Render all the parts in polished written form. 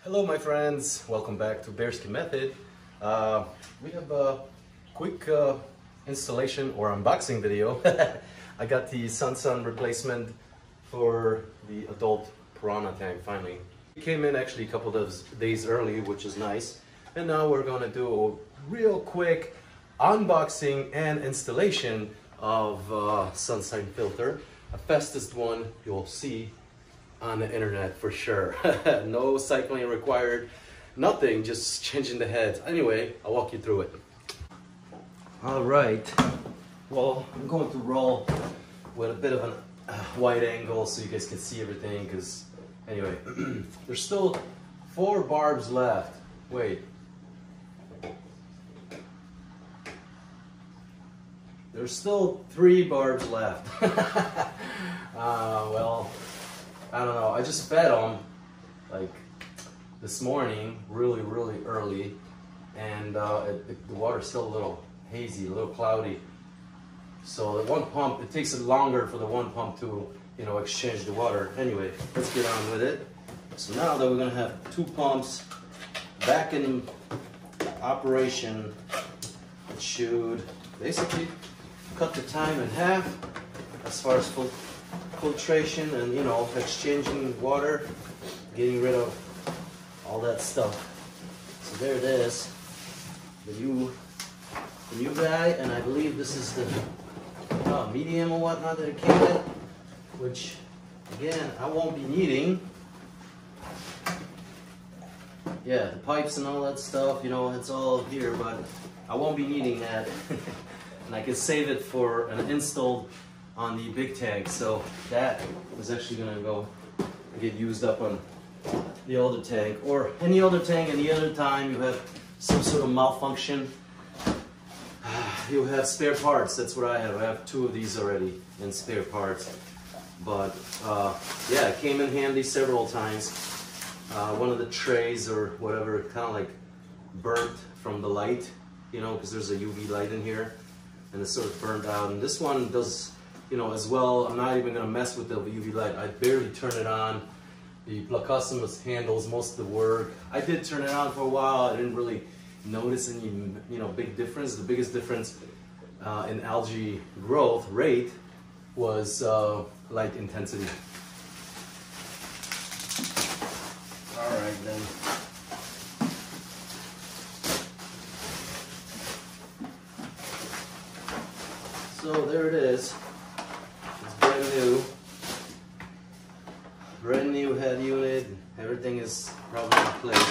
Hello my friends, welcome back to Bearski method. We have a quick installation or unboxing video. I got the SunSun replacement for the adult Piranha tank finally. It came in actually a couple of days early, which is nice. And now we're gonna do a real quick unboxing and installation of SunSun filter. The fastest one you'll see on the internet for sure. No cycling required, nothing, just changing the heads. Anyway, I'll walk you through it. All right, well, I'm going to roll with a bit of a wide angle so you guys can see everything, because anyway, there's still 4 barbs left. Wait. There's still 3 barbs left. Well, I don't know, I just fed them like this morning, really early, and the water's still a little hazy, a little cloudy. So the one pump, it takes it longer for the one pump to, you know, exchange the water. Anyway, let's get on with it. So now that we're gonna have 2 pumps back in operation, it should basically cut the time in half as far as filtration and, you know, exchanging water, getting rid of all that stuff. So there it is, the new guy, and I believe this is the medium or whatnot that it came with, which again I won't be needing. Yeah, the pipes and all that stuff, you know, it's all here, but I won't be needing that. And I can save it for an install on the big tank, so that is actually going to go get used up on the older tank, or any other tank. Any other time you have some sort of malfunction, you have spare parts. That's what I have. I have 2 of these already in spare parts, but yeah, it came in handy several times. One of the trays or whatever kind of like burnt from the light, you know, because there's a UV light in here, and it's sort of burnt out. And this one does, you know, as well. I'm not even going to mess with the UV light. I barely turn it on. The Placustomus handles most of the work. I did turn it on for a while. I didn't really notice any, you know, big difference. The biggest difference in algae growth rate was light intensity. All right then. So there it is. It's brand new head unit. Everything is probably in place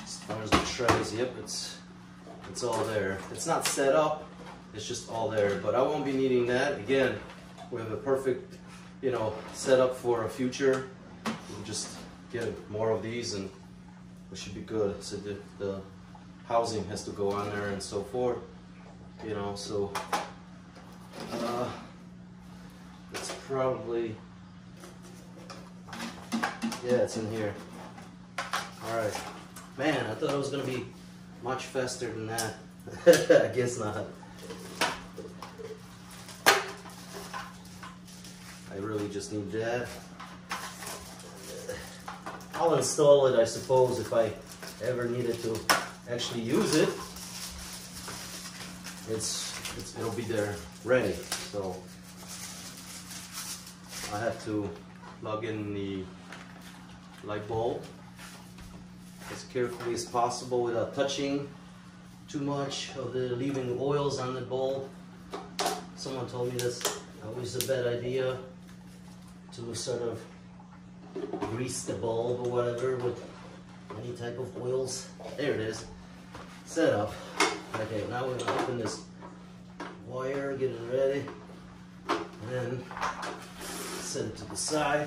as far as the trays. Yep, it's all there. It's not set up, it's just all there, but I won't be needing that. Again, we have a perfect, you know, setup for a future. We'll just get more of these and we should be good. So the housing has to go on there and so forth, you know, so it's probably, yeah, it's in here. Alright. Man, I thought it was going to be much faster than that. I guess not. I really just need that. I'll install it, I suppose, if I ever needed to actually use it. It'll be there ready. So I have to plug in the light bulb as carefully as possible without touching too much of the, leaving oils on the bulb. Someone told me that's always a bad idea to sort of grease the bulb or whatever with any type of oils. There it is, set up. Okay, now we're gonna open this wire, get it ready, and then set it to the side.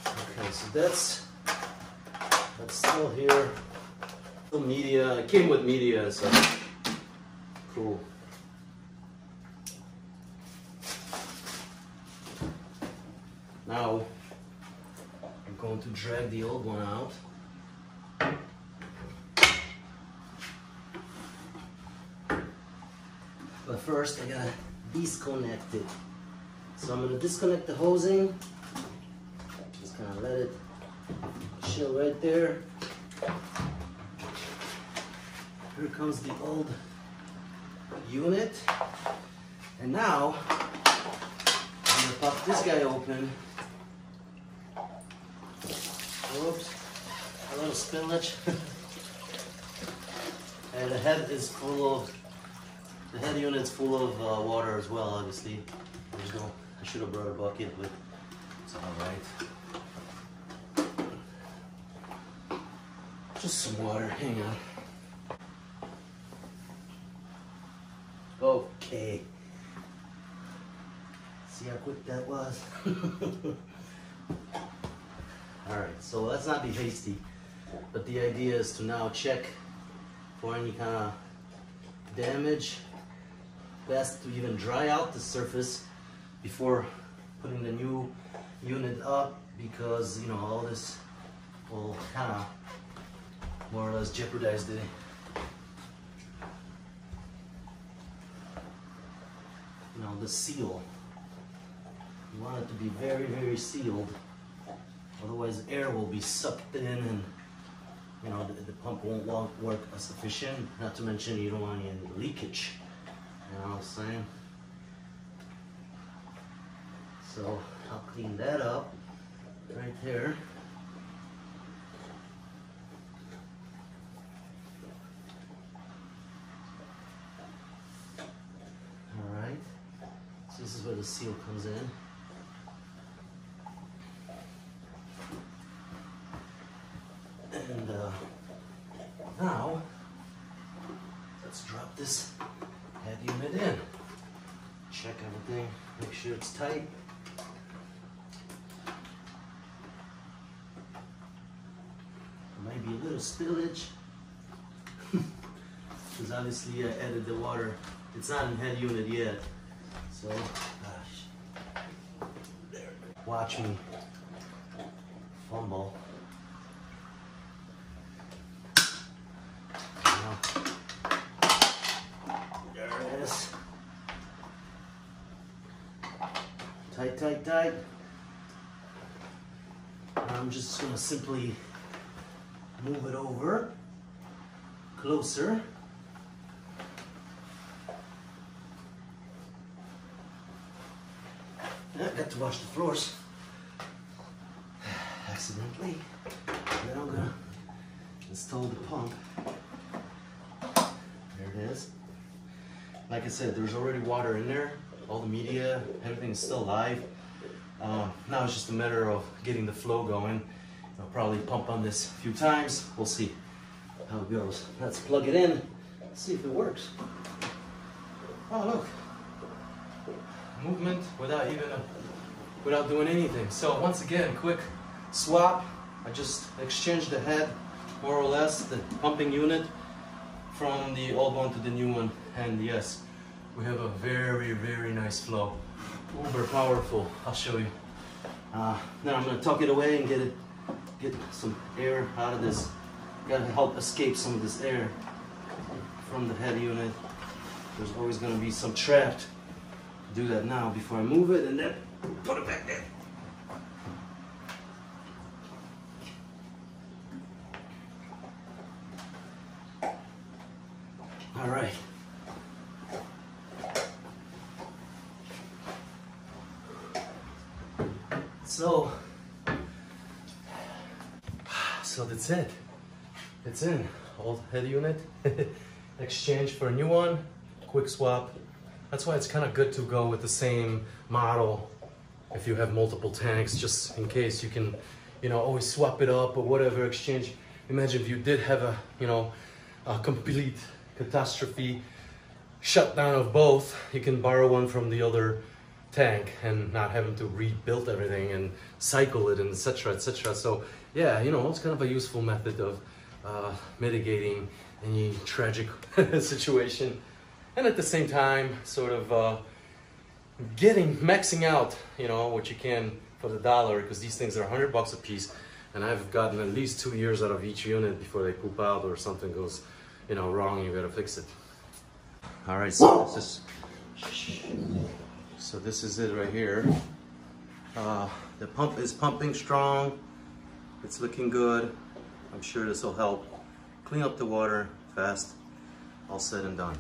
Okay, so that's still here. Still media. It came with media and stuff. Cool. Now I'm going to drag the old one out. But first I gotta disconnect it. So I'm gonna disconnect the hosing. Just kind of let it nutshell right there. Here comes the old unit. And now, I'm gonna pop this guy open. Oops, a little spillage. And the head is full of, the head unit's full of water as well, obviously. There's no, I should have brought a bucket, but it's all right. Just some water, hang on. Okay. See how quick that was? Alright, so let's not be hasty, but the idea is to now check for any kind of damage. Best to even dry out the surface before putting the new unit up, because you know all this will kind of more or less jeopardize the the seal. You want it to be very, very sealed, otherwise air will be sucked in and you know the pump won't work as efficient. Not to mention you don't want any leakage. You know what I'm saying? So I'll clean that up right there. Alright, so this is where the seal comes in. And now let's drop this head unit in. Check everything, make sure it's tight. There might be a little spillage because obviously I added the water. It's not in head unit yet, so gosh. There. Watch me fumble. There it is. Tight, tight, tight. I'm just gonna simply move it over closer. I got to wash the floors accidentally. And then I'm gonna install the pump. There it is. Like I said, there's already water in there. All the media, everything's still live. Now it's just a matter of getting the flow going. I'll probably pump on this a few times. We'll see how it goes. Let's plug it in, see if it works. Oh look, movement without doing anything. So once again, quick swap. I just exchanged the head, more or less, the pumping unit from the old one to the new one. And yes, we have a very, very nice flow. Uber powerful. I'll show you. Now I'm gonna tuck it away and get some air out of this. Gotta help escape some of this air from the head unit. There's always gonna be some trapped. Do that now before I move it and then put it back there. All right. So that's it. It's in. Old head unit. Exchange for a new one. Quick swap. That's why it's kind of good to go with the same model if you have multiple tanks, just in case you can, you know, always swap it up or whatever, exchange. Imagine if you did have a, you know, a complete catastrophe shutdown of both, you can borrow one from the other tank and not having to rebuild everything and cycle it and etc, etc. So yeah, you know, it's kind of a useful method of mitigating any tragic situation, and at the same time sort of maxing out, you know, what you can for the dollar, because these things are $100 a piece, and I've gotten at least 2 years out of each unit before they poop out or something goes, you know, wrong and you gotta fix it. All right, so this is it right here. The pump is pumping strong. It's looking good. I'm sure this will help clean up the water fast. All said and done.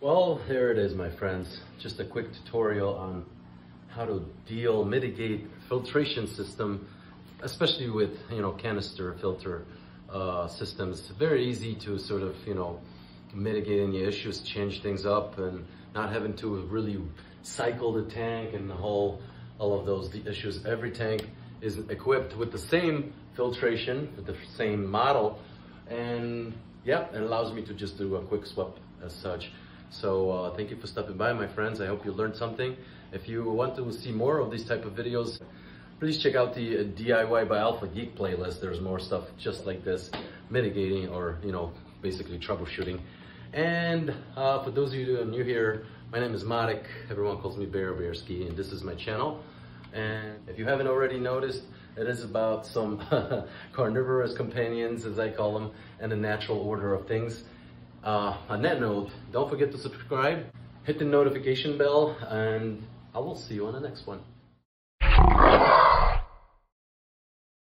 Well, here it is, my friends. Just a quick tutorial on how to mitigate filtration system, especially with, canister filter systems. Very easy to sort of, mitigate any issues, change things up, and not having to really cycle the tank and all of those issues. Every tank is equipped with the same filtration, with the same model, and yeah, it allows me to just do a quick swap as such. So thank you for stopping by, my friends. I hope you learned something. If you want to see more of these type of videos, please check out the DIY by Alpha Geek playlist. There's more stuff just like this, mitigating or, basically troubleshooting. And for those of you who are new here, my name is Marek. Everyone calls me Bearski, and this is my channel. And if you haven't already noticed, it is about some carnivorous companions, as I call them, and the natural order of things. On that note, don't forget to subscribe, hit the notification bell, and I will see you on the next one.